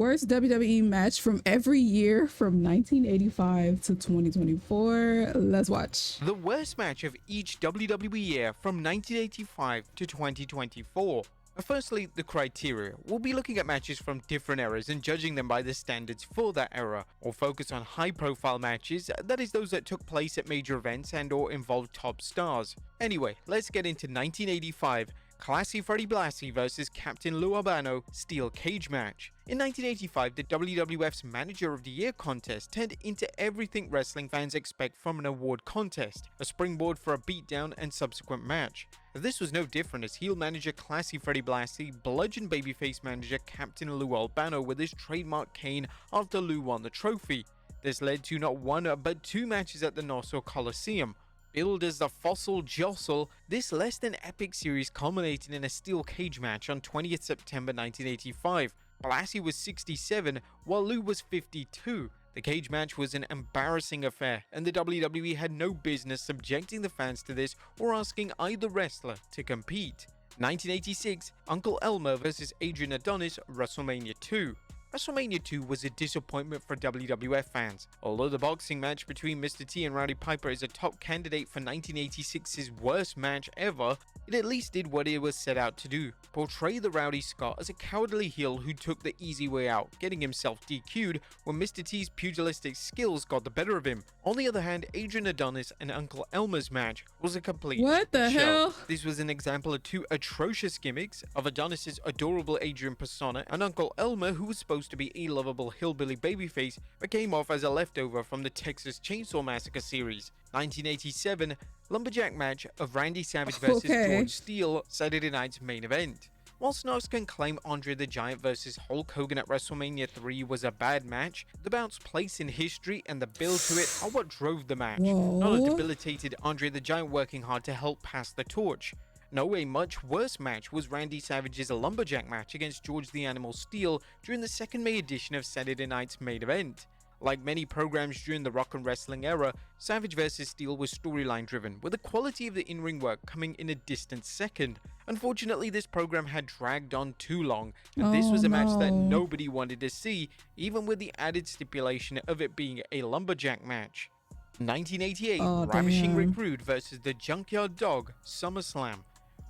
Worst WWE match from every year from 1985 to 2024. Let's watch. The worst match of each WWE year from 1985 to 2024. Firstly, the criteria. We'll be looking at matches from different eras and judging them by the standards for that era. We'll focus on high-profile matches, that is those that took place at major events and or involved top stars. Anyway, let's get into 1985. Classy Freddie Blassie vs Captain Lou Albano Steel Cage match. In 1985, the WWF's Manager of the Year contest turned into everything wrestling fans expect from an award contest, a springboard for a beatdown and subsequent match. This was no different as heel manager Classy Freddie Blassie bludgeoned babyface manager Captain Lou Albano with his trademark cane after Lou won the trophy. This led to not one but two matches at the Nassau Coliseum. Billed as the Fossil Jostle, this less than epic series culminated in a steel cage match on 20th September 1985. Blassie was 67 while Lou was 52. The cage match was an embarrassing affair and the WWE had no business subjecting the fans to this or asking either wrestler to compete. 1986, Uncle Elmer vs Adrian Adonis, WrestleMania 2. WrestleMania 2 was a disappointment for WWF fans. Although the boxing match between Mr. T and Rowdy Piper is a top candidate for 1986's worst match ever, it at least did what it was set out to do: portray the Rowdy Scott as a cowardly heel who took the easy way out, getting himself DQ'd when Mr. T's pugilistic skills got the better of him. On the other hand, Adrian Adonis and Uncle Elmer's match was a complete What the show. hell? This was an example of two atrocious gimmicks of Adonis's adorable Adrian persona and Uncle Elmer, who was supposed to be a lovable hillbilly babyface but came off as a leftover from the Texas Chainsaw Massacre series. 1987, lumberjack match of Randy Savage vs George Steele, Saturday night's main event. While Snarks can claim Andre the Giant vs Hulk Hogan at WrestleMania 3 was a bad match, the bout's place in history and the build to it are what drove the match. Not a debilitated Andre the Giant working hard to help pass the torch. No, a much worse match was Randy Savage's lumberjack match against George the Animal Steele during the second May edition of Saturday night's main event. Like many programs during the rock and wrestling era, Savage vs Steele was storyline driven, with the quality of the in-ring work coming in a distant second. Unfortunately, this program had dragged on too long, and this was a match that nobody wanted to see, even with the added stipulation of it being a lumberjack match. 1988, Ravishing Rick Rude vs the Junkyard Dog, SummerSlam.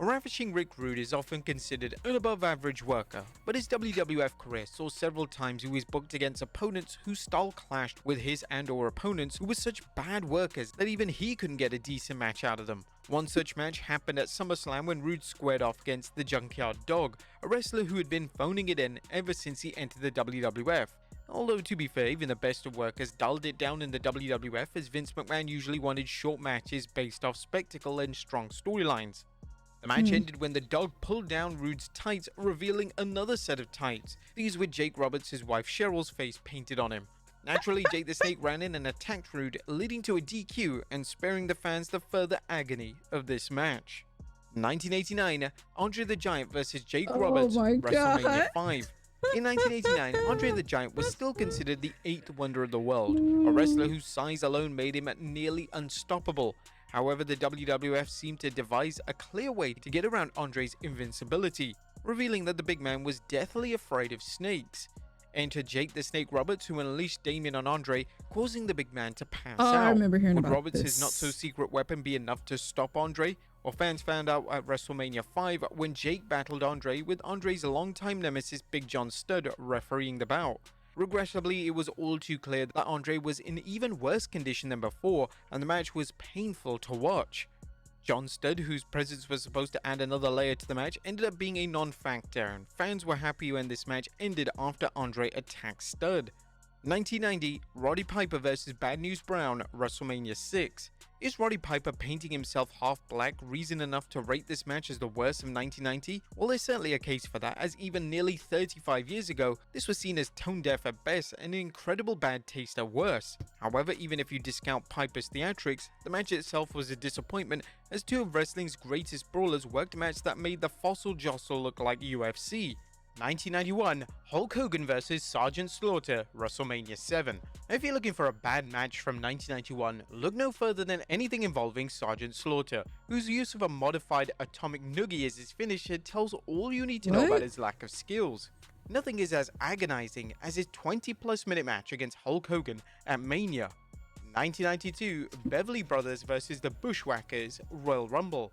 Ravishing Rick Rude is often considered an above-average worker, but his WWF career saw several times he was booked against opponents whose style clashed with his and/or opponents who were such bad workers that even he couldn't get a decent match out of them. One such match happened at SummerSlam when Rude squared off against the Junkyard Dog, a wrestler who had been phoning it in ever since he entered the WWF. Although, to be fair, even the best of workers dulled it down in the WWF as Vince McMahon usually wanted short matches based off spectacle and strong storylines. The match ended when the Dog pulled down Rude's tights, revealing another set of tights, these with Jake Roberts' wife Cheryl's face painted on him. Naturally, Jake the Snake ran in and attacked Rude, leading to a DQ and sparing the fans the further agony of this match. 1989, Andre the Giant vs Jake Roberts, WrestleMania 5. In 1989, Andre the Giant was still considered the eighth wonder of the world, a wrestler whose size alone made him nearly unstoppable. However, the WWF seemed to devise a clear way to get around Andre's invincibility, revealing that the big man was deathly afraid of snakes. Enter Jake the Snake Roberts, who unleashed Damien on Andre, causing the big man to pass out. I remember hearing Would about Roberts' this. not-so-secret weapon be enough to stop Andre? Well, fans found out at WrestleMania 5 when Jake battled Andre with Andre's longtime nemesis Big John Studd refereeing the bout. Regrettably, it was all too clear that Andre was in even worse condition than before, and the match was painful to watch. John Studd, whose presence was supposed to add another layer to the match, ended up being a non-factor, and fans were happy when this match ended after Andre attacked Studd. 1990, Roddy Piper vs Bad News Brown, WrestleMania 6. Is Roddy Piper painting himself half black reason enough to rate this match as the worst of 1990? Well, there's certainly a case for that, as even nearly 35 years ago, this was seen as tone-deaf at best and an incredible bad taste at worst. However, even if you discount Piper's theatrics, the match itself was a disappointment, as two of wrestling's greatest brawlers worked a match that made the Fossil Jostle look like UFC. 1991, Hulk Hogan vs Sergeant Slaughter, WrestleMania 7. Now, if you're looking for a bad match from 1991, look no further than anything involving Sergeant Slaughter, whose use of a modified atomic noogie as his finisher tells all you need to know about his lack of skills. nothing is as agonizing as his 20+ minute match against Hulk Hogan at Mania. 1992, Beverly Brothers vs. the Bushwhackers Royal Rumble.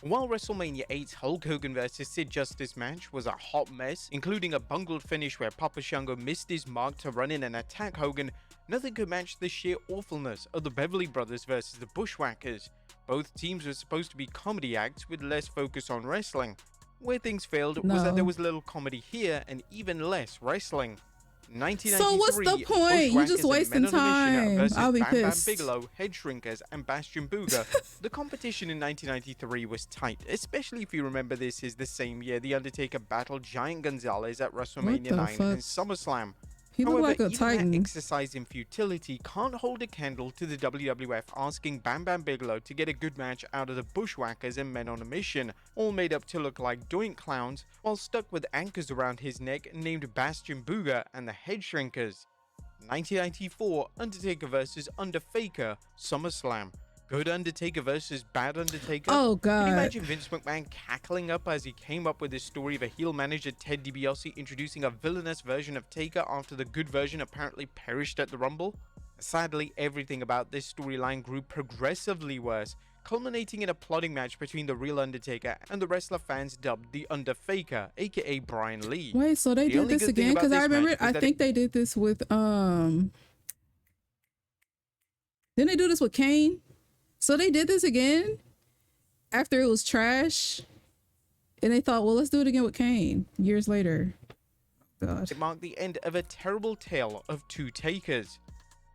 While WrestleMania 8's Hulk Hogan vs. Sid Justice match was a hot mess, including a bungled finish where Papa Shango missed his mark to run in and attack Hogan, nothing could match the sheer awfulness of the Beverly Brothers vs. the Bushwhackers. Both teams were supposed to be comedy acts with less focus on wrestling. Where things failed was that there was little comedy here and even less wrestling. 1993, so what's the point? You just wasting time. I'll be pissed. Bam Bam Bigelow, Head Shrinkers, and Bastion Booger. The competition in 1993 was tight, especially if you remember this is the same year The Undertaker battled Giant Gonzalez at WrestleMania 9 and SummerSlam. He looked However, like a even titan. that exercise in futility can't hold a candle to the WWF asking Bam Bam Bigelow to get a good match out of the Bushwhackers and Men on a Mission, all made up to look like doink clowns, while stuck with anchors around his neck named Bastion Booger and the Head Shrinkers. 1994, Undertaker vs. Underfaker, SummerSlam. Good Undertaker versus Bad Undertaker. Oh, God. Can you imagine Vince McMahon cackling up as he came up with his story of a heel manager Ted DiBiase introducing a villainous version of Taker after the good version apparently perished at the Rumble? Sadly, everything about this storyline grew progressively worse, culminating in a plotting match between the real Undertaker and the wrestler fans dubbed the Underfaker, aka Brian Lee. Wait, so they did this again? Because I remember, I think they did this with, didn't they do this with Kane? So they did this again after it was trash, and they thought, well, let's do it again with Kane years later. God. It marked the end of a terrible tale of two takers.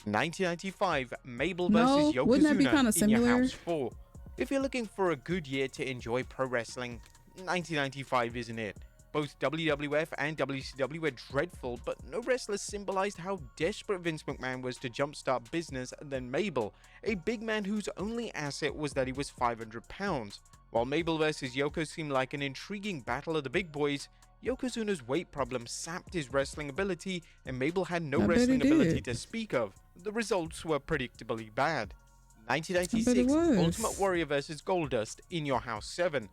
1995, Mabel vs. Yokozuna wouldn't that be kind of in Your similar? House 4. If you're looking for a good year to enjoy pro wrestling, 1995 isn't it. Both WWF and WCW were dreadful, but no wrestler symbolized how desperate Vince McMahon was to jumpstart business than Mabel, a big man whose only asset was that he was 500 pounds. While Mabel vs. Yoko seemed like an intriguing battle of the big boys, Yokozuna's weight problem sapped his wrestling ability, and Mabel had no wrestling ability to speak of. The results were predictably bad. 1996, Ultimate Warrior vs. Goldust in Your House 7.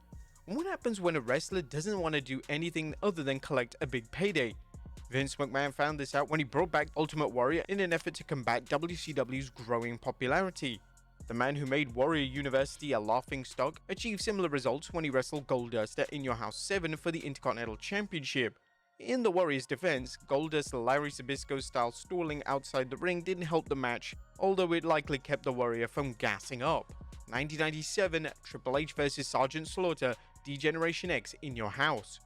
What happens when a wrestler doesn't want to do anything other than collect a big payday? Vince McMahon found this out when he brought back Ultimate Warrior in an effort to combat WCW's growing popularity. The man who made Warrior University a laughingstock achieved similar results when he wrestled Goldust at In Your House 7 for the Intercontinental Championship. In the Warrior's defense, Goldust's Larry Zbyszko-style stalling outside the ring didn't help the match, although it likely kept the Warrior from gassing up. 1997, Triple H vs. Sergeant Slaughter, D-Generation X in Your House.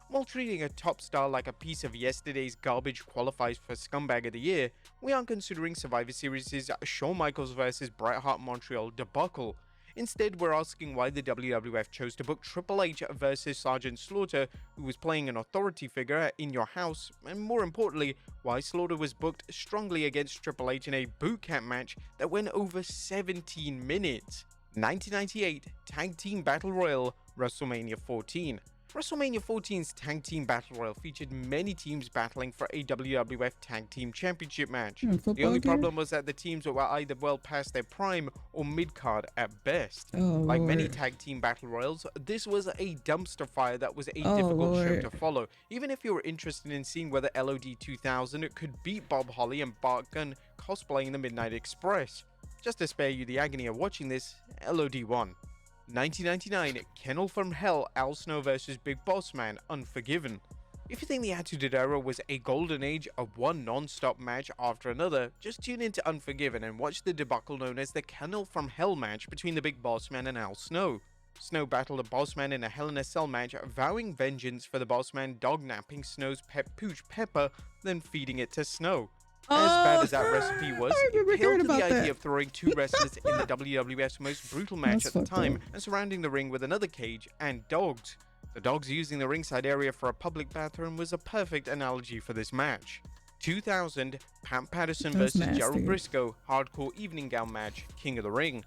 While treating a top star like a piece of yesterday's garbage qualifies for Scumbag of the Year, we aren't considering Survivor Series' Shawn Michaels vs. Bret Hart Montreal debacle. Instead, we're asking why the WWF chose to book Triple H versus Sergeant Slaughter, who was playing an authority figure in Your House, and more importantly, why Slaughter was booked strongly against Triple H in a boot camp match that went over 17 minutes. 1998, Tag Team Battle Royal, WrestleMania 14. WrestleMania 14's Tag Team Battle Royal featured many teams battling for a WWF Tag Team Championship match. The only problem was that the teams were either well past their prime or mid-card at best. Like many Tag Team Battle Royals, this was a dumpster fire that was a difficult show to follow, even if you were interested in seeing whether LOD 2000 could beat Bob Holly and Bart Gunn cosplaying the Midnight Express. Just to spare you the agony of watching this, LOD won. 1999, Kennel from Hell, Al Snow vs. Big Boss Man, Unforgiven. If you think the Attitude Era was a golden age of one non-stop match after another, just tune into Unforgiven and watch the debacle known as the Kennel from Hell match between the Big Boss Man and Al Snow. Snow battled the Boss Man in a Hell in a Cell match, vowing vengeance for the Boss Man dog-napping Snow's pet pooch Pepper, then feeding it to Snow. As bad as that recipe was, it appealed to the idea of throwing two wrestlers in the WWF's most brutal match at the time and surrounding the ring with another cage and dogs. The dogs using the ringside area for a public bathroom was a perfect analogy for this match. 2000, Pat Patterson vs. Gerald Briscoe, Hardcore Evening Gown match, King of the Ring.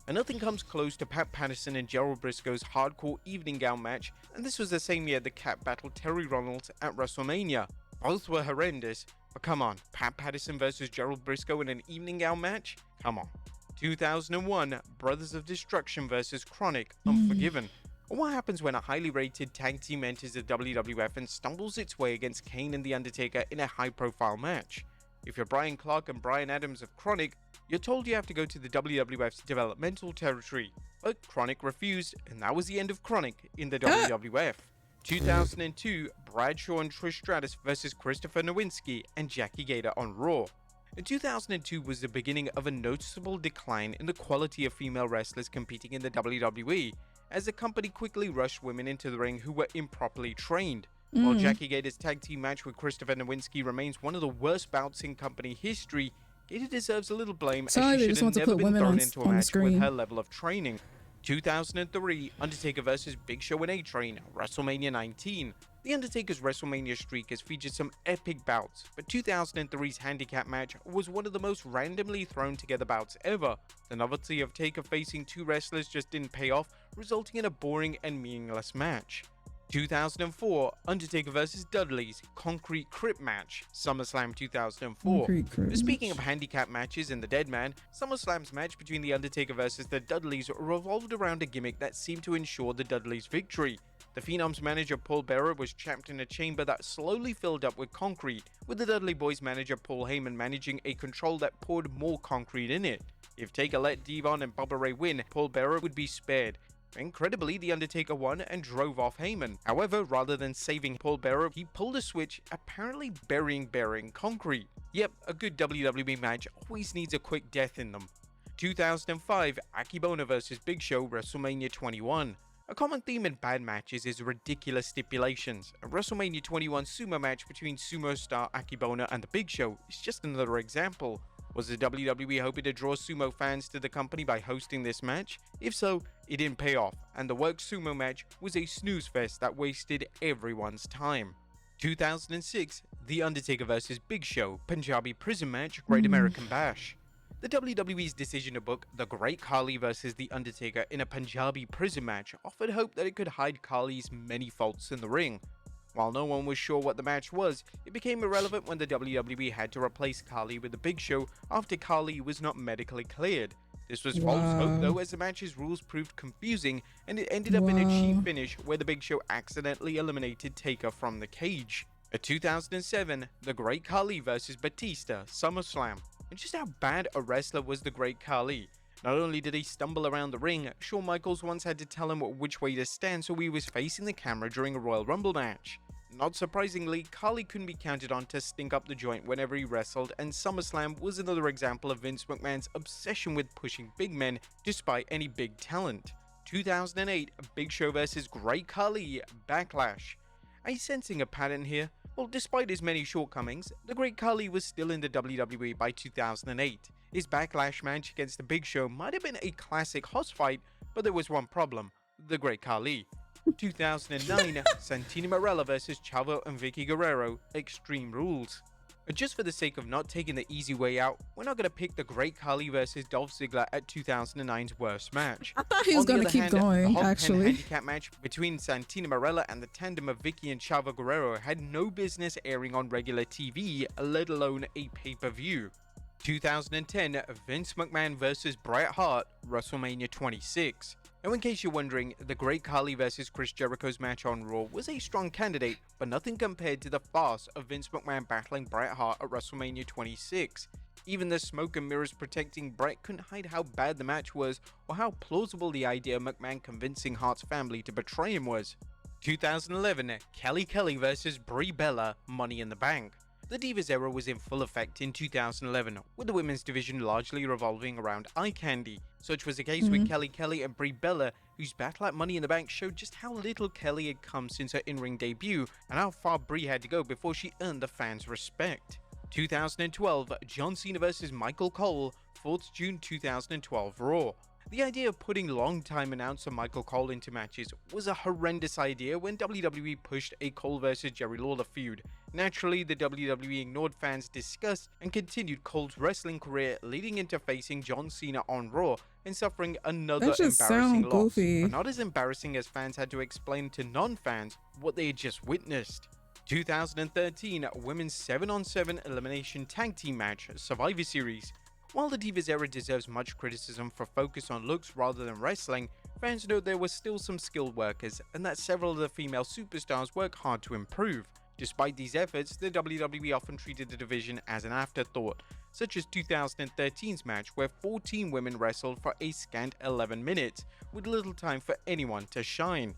And nothing comes close to Pat Patterson and Gerald Briscoe's Hardcore Evening Gown match, and this was the same year the Cat battled Terry Ronalds at WrestleMania. Both were horrendous, but come on, Pat Patterson versus Gerald Briscoe in an evening gown match? Come on. 2001, Brothers of Destruction vs. Chronic, Unforgiven. Or what happens when a highly rated tag team enters the WWF and stumbles its way against Kane and The Undertaker in a high-profile match? If you're Brian Clark and Brian Adams of Chronic, you're told you have to go to the WWF's developmental territory, but Chronic refused, and that was the end of Chronic in the WWF. 2002, Bradshaw and Trish Stratus vs. Christopher Nowinski and Jackie Gator on Raw. 2002 was the beginning of a noticeable decline in the quality of female wrestlers competing in the WWE, as the company quickly rushed women into the ring who were improperly trained. While Jackie Gator's tag team match with Christopher Nowinski remains one of the worst bouts in company history, Gator deserves a little blame as she should have never been thrown into a match with her level of training. 2003, Undertaker vs. Big Show and A-Train, WrestleMania 19. The Undertaker's WrestleMania streak has featured some epic bouts, but 2003's handicap match was one of the most randomly thrown together bouts ever. The novelty of Taker facing two wrestlers just didn't pay off, resulting in a boring and meaningless match. 2004, Undertaker vs. Dudley's Concrete Crip match, SummerSlam 2004. Speaking of handicap matches and the Dead Man, SummerSlam's match between The Undertaker vs. the Dudleys revolved around a gimmick that seemed to ensure the Dudleys' victory. The Phenom's manager Paul Bearer was trapped in a chamber that slowly filled up with concrete, with the Dudley Boys manager Paul Heyman managing a control that poured more concrete in it. If Taker let Devon and Bubba Ray win, Paul Bearer would be spared. Incredibly, The Undertaker won and drove off Heyman. However, rather than saving Paul Bearer, he pulled a switch, apparently burying Bearer in concrete. Yep, a good WWE match always needs a quick death in them. 2005, Akibona vs. Big Show, WrestleMania 21. A common theme in bad matches is ridiculous stipulations. A WrestleMania 21 sumo match between sumo star Akibona and the Big Show is just another example. Was the WWE hoping to draw sumo fans to the company by hosting this match? If so, it didn't pay off, and the work sumo match was a snooze fest that wasted everyone's time. 2006, The Undertaker vs. Big Show, Punjabi prison match, Great American Bash. The WWE's decision to book the Great Khali vs. The Undertaker in a Punjabi prison match offered hope that it could hide Khali's many faults in the ring. While no one was sure what the match was, it became irrelevant when the WWE had to replace Khali with the Big Show after Khali was not medically cleared. This was false hope though, as the match's rules proved confusing, and it ended up in a cheap finish where the Big Show accidentally eliminated Taker from the cage. At 2007, the Great Khali vs. Batista, SummerSlam. And just how bad a wrestler was the Great Khali. Not only did he stumble around the ring, Shawn Michaels once had to tell him which way to stand so he was facing the camera during a Royal Rumble match. Not surprisingly, Khali couldn't be counted on to stink up the joint whenever he wrestled, and SummerSlam was another example of Vince McMahon's obsession with pushing big men despite any big talent. 2008, Big Show vs. Great Khali, Backlash. Are you sensing a pattern here? Well, despite his many shortcomings, the Great Khali was still in the WWE by 2008. His Backlash match against the Big Show might have been a classic hoss fight, but there was one problem: the Great Khali. 2009, Santino Marella vs. Chavo and Vicky Guerrero, Extreme Rules. Just for the sake of not taking the easy way out, we're not going to pick the Great Khali vs. Dolph Ziggler at 2009's worst match. I thought he was going to keep going, actually. The handicap match between Santino Marella and the tandem of Vicky and Chavo Guerrero had no business airing on regular TV, let alone a pay-per-view. 2010, Vince McMahon vs. Bret Hart, WrestleMania 26. Now, in case you're wondering, the Great Khali vs. Chris Jericho's match on Raw was a strong candidate, but nothing compared to the farce of Vince McMahon battling Bret Hart at WrestleMania 26. Even the smoke and mirrors protecting Bret couldn't hide how bad the match was, or how plausible the idea of McMahon convincing Hart's family to betray him was. 2011, Kelly vs. Brie Bella, Money in the Bank. The Divas era was in full effect in 2011, with the women's division largely revolving around eye candy. Such was the case with Kelly and Brie Bella, whose battle at Money in the Bank showed just how little Kelly had come since her in-ring debut, and how far Brie had to go before she earned the fans' respect. 2012, John Cena vs. Michael Cole, 4th June 2012 Raw. The idea of putting long-time announcer Michael Cole into matches was a horrendous idea when WWE pushed a Cole vs. Jerry Lawler feud. Naturally, the WWE ignored fans' disgust and continued Cole's wrestling career, leading into facing John Cena on Raw and suffering another embarrassing loss. But not as embarrassing as fans had to explain to non-fans what they had just witnessed. 2013, Women's 7-on-7 Elimination Tag Team Match, Survivor Series. While the Divas era deserves much criticism for focus on looks rather than wrestling, fans note there were still some skilled workers and that several of the female superstars work hard to improve. Despite these efforts, the WWE often treated the division as an afterthought, such as 2013's match where 14 women wrestled for a scant 11 minutes, with little time for anyone to shine.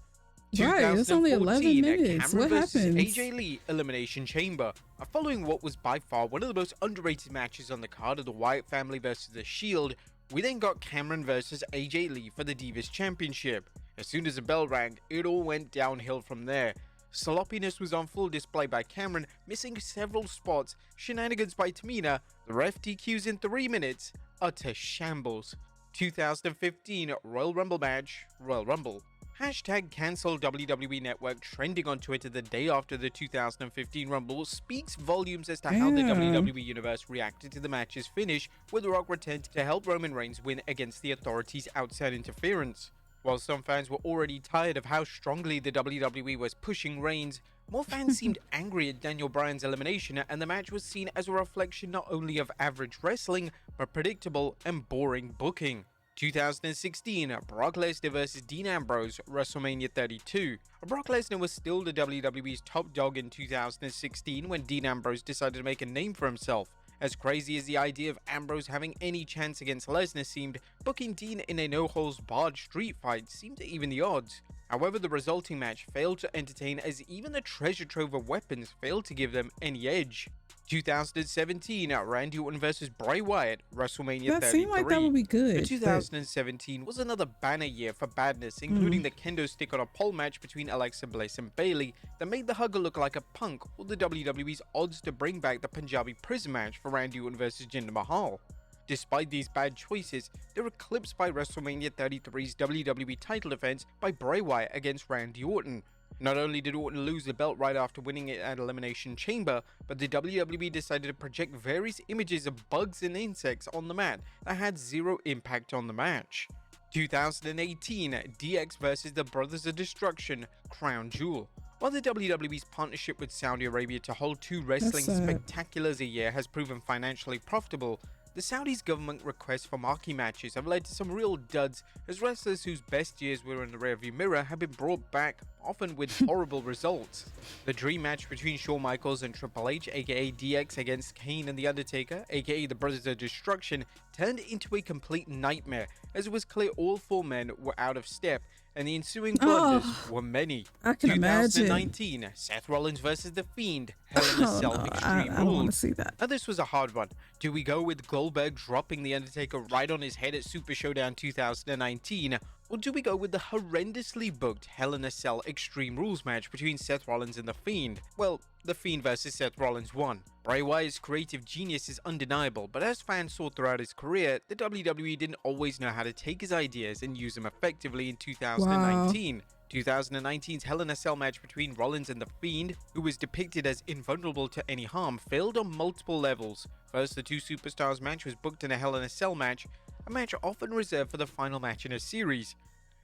Right, it's only 11 minutes. Cameron What versus happens? AJ Lee Elimination Chamber. Following what was by far one of the most underrated matches on the card of the Wyatt family versus The Shield, we then got Cameron versus AJ Lee for the Divas Championship. As soon as the bell rang, it all went downhill from there. Sloppiness was on full display by Cameron, missing several spots, shenanigans by Tamina, the ref DQs in 3 minutes, utter shambles. 2015 Royal Rumble match, Royal Rumble. Hashtag cancel WWE Network trending on Twitter the day after the 2015 Rumble speaks volumes as to how the WWE Universe reacted to the match's finish, where The Rock returned to help Roman Reigns win against the Authority's outside interference. While some fans were already tired of how strongly the WWE was pushing Reigns, more fans seemed angry at Daniel Bryan's elimination, and the match was seen as a reflection not only of average wrestling, but predictable and boring booking. 2016, Brock Lesnar vs Dean Ambrose, WrestleMania 32. Brock Lesnar was still the WWE's top dog in 2016 when Dean Ambrose decided to make a name for himself. As crazy as the idea of Ambrose having any chance against Lesnar seemed, booking Dean in a no-holds-barred street fight seemed to even the odds. However, the resulting match failed to entertain as even the treasure trove of weapons failed to give them any edge. 2017, Randy Orton vs Bray Wyatt, WrestleMania 33. That seemed like that would be good. But 2017 was another banner year for badness, including the kendo stick on a pole match between Alexa Bliss and Bayley that made the hugger look like a punk, or the WWE's odds to bring back the Punjabi prison match for Randy Orton vs Jinder Mahal. Despite these bad choices, they were eclipsed by WrestleMania 33's WWE title defense by Bray Wyatt against Randy Orton. Not only did Orton lose the belt right after winning it at Elimination Chamber, but the WWE decided to project various images of bugs and insects on the mat that had zero impact on the match. 2018, DX vs the Brothers of Destruction, Crown Jewel. While the WWE's partnership with Saudi Arabia to hold 2 wrestling spectaculars a year has proven financially profitable, the Saudis' government requests for marquee matches have led to some real duds, as wrestlers whose best years were in the rearview mirror have been brought back, often with horrible results. The dream match between Shawn Michaels and Triple H, aka DX against Kane and The Undertaker, aka the Brothers of Destruction, turned into a complete nightmare, as it was clear all 4 men were out of step, and the ensuing blunders were many. I can 2019, imagine. Seth Rollins vs The Fiend, Hell in a Cell Extreme I want to Rules. see that. Now this was a hard one. Do we go with Goldberg dropping The Undertaker right on his head at Super Showdown 2019? Or do we go with the horrendously booked Hell in a Cell Extreme Rules match between Seth Rollins and The Fiend? Well, The Fiend versus Seth Rollins won. Bray Wyatt's creative genius is undeniable, but as fans saw throughout his career, the WWE didn't always know how to take his ideas and use them effectively in 2019. 2019's Hell in a Cell match between Rollins and The Fiend, who was depicted as invulnerable to any harm, failed on multiple levels. First, the 2 superstars match was booked in a Hell in a Cell match, a match often reserved for the final match in a series.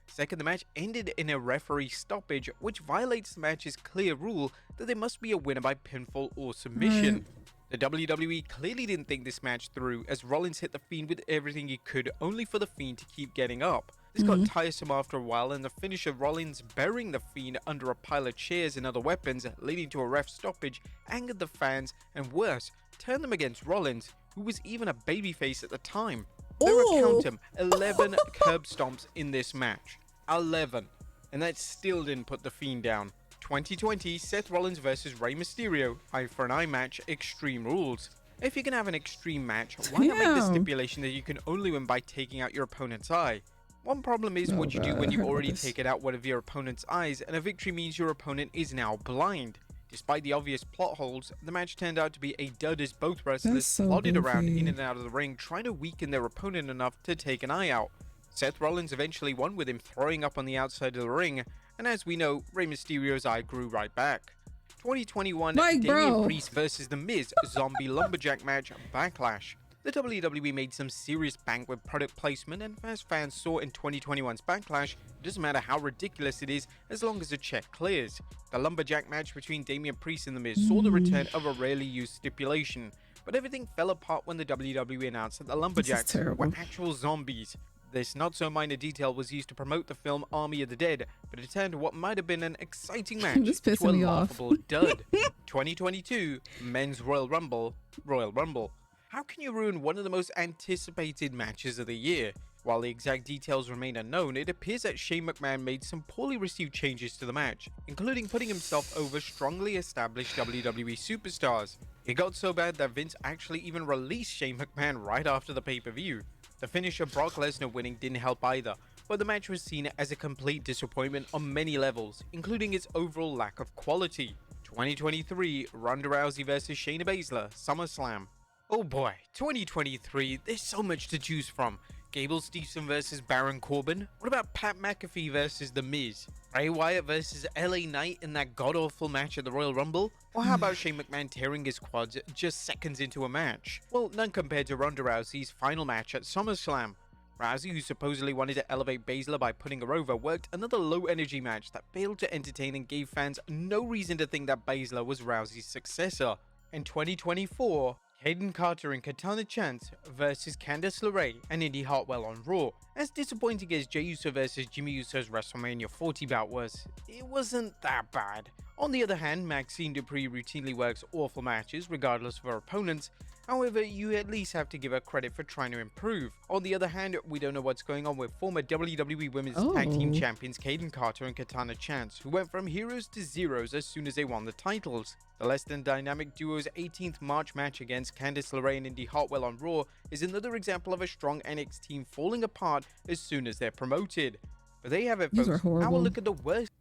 Second, the match ended in a referee stoppage, which violates the match's clear rule that there must be a winner by pinfall or submission. The WWE clearly didn't think this match through, as Rollins hit The Fiend with everything he could, only for The Fiend to keep getting up. This got tiresome after a while, and the finish of Rollins burying The Fiend under a pile of chairs and other weapons, leading to a ref stoppage, angered the fans, and worse, turned them against Rollins, who was even a babyface at the time. There were, count 'em, 11 curb stomps in this match. 11. And that still didn't put The Fiend down. 2020, Seth Rollins vs Rey Mysterio, eye for an eye match, Extreme Rules. If you can have an extreme match, why not make the stipulation that you can only win by taking out your opponent's eye? One problem is what you do when you've already taken out one of your opponent's eyes, and a victory means your opponent is now blind. Despite the obvious plot holes, the match turned out to be a dud as both wrestlers plodded around in and out of the ring trying to weaken their opponent enough to take an eye out. Seth Rollins eventually won with him throwing up on the outside of the ring, and as we know, Rey Mysterio's eye grew right back. 2021, Damian Priest vs The Miz Zombie Lumberjack match, Backlash. The WWE made some serious bank with product placement, and as fans saw in 2021's Backlash, it doesn't matter how ridiculous it is as long as the check clears. The Lumberjack match between Damian Priest and The Miz saw the return of a rarely used stipulation, but everything fell apart when the WWE announced that the Lumberjacks were actual zombies. This not-so-minor detail was used to promote the film Army of the Dead, but it turned what might have been an exciting match This to a pissing me off. laughable dud. 2022 Men's Royal Rumble. Royal Rumble. How can you ruin one of the most anticipated matches of the year? While the exact details remain unknown, it appears that Shane McMahon made some poorly received changes to the match, including putting himself over strongly established WWE superstars. It got so bad that Vince actually even released Shane McMahon right after the pay-per-view. The finish of Brock Lesnar winning didn't help either, but the match was seen as a complete disappointment on many levels, including its overall lack of quality. 2023 Ronda Rousey vs Shayna Baszler, SummerSlam. Oh boy, 2023, there's so much to choose from. Gable Steveson vs Baron Corbin? What about Pat McAfee vs The Miz? Bray Wyatt vs LA Knight in that god-awful match at the Royal Rumble? Or how about Shane McMahon tearing his quads just seconds into a match? Well, none compared to Ronda Rousey's final match at SummerSlam. Rousey, who supposedly wanted to elevate Baszler by putting her over, worked another low-energy match that failed to entertain and gave fans no reason to think that Baszler was Rousey's successor. In 2024, Hayden Carter and Katana Chance vs Candice LeRae and Indy Hartwell on Raw. As disappointing as Jey Uso vs Jimmy Uso's WrestleMania 40 bout was, it wasn't that bad. On the other hand, Maxine Dupree routinely works awful matches regardless of her opponents. However, you at least have to give her credit for trying to improve. On the other hand, we don't know what's going on with former WWE Women's Tag Team Champions Hayden Carter and Katana Chance, who went from heroes to zeros as soon as they won the titles. The less than dynamic duo's 18th March match against Candice LeRae and Indy Hartwell on Raw is another example of a strong NXT team falling apart as soon as they're promoted. But there you have it, folks. Now we'll look at the worst.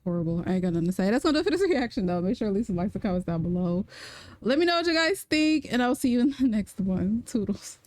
Horrible. I ain't got nothing to say. That's not enough for this reaction, though. Make sure to leave some likes and comments down below. Let me know what you guys think, and I'll see you in the next one. Toodles.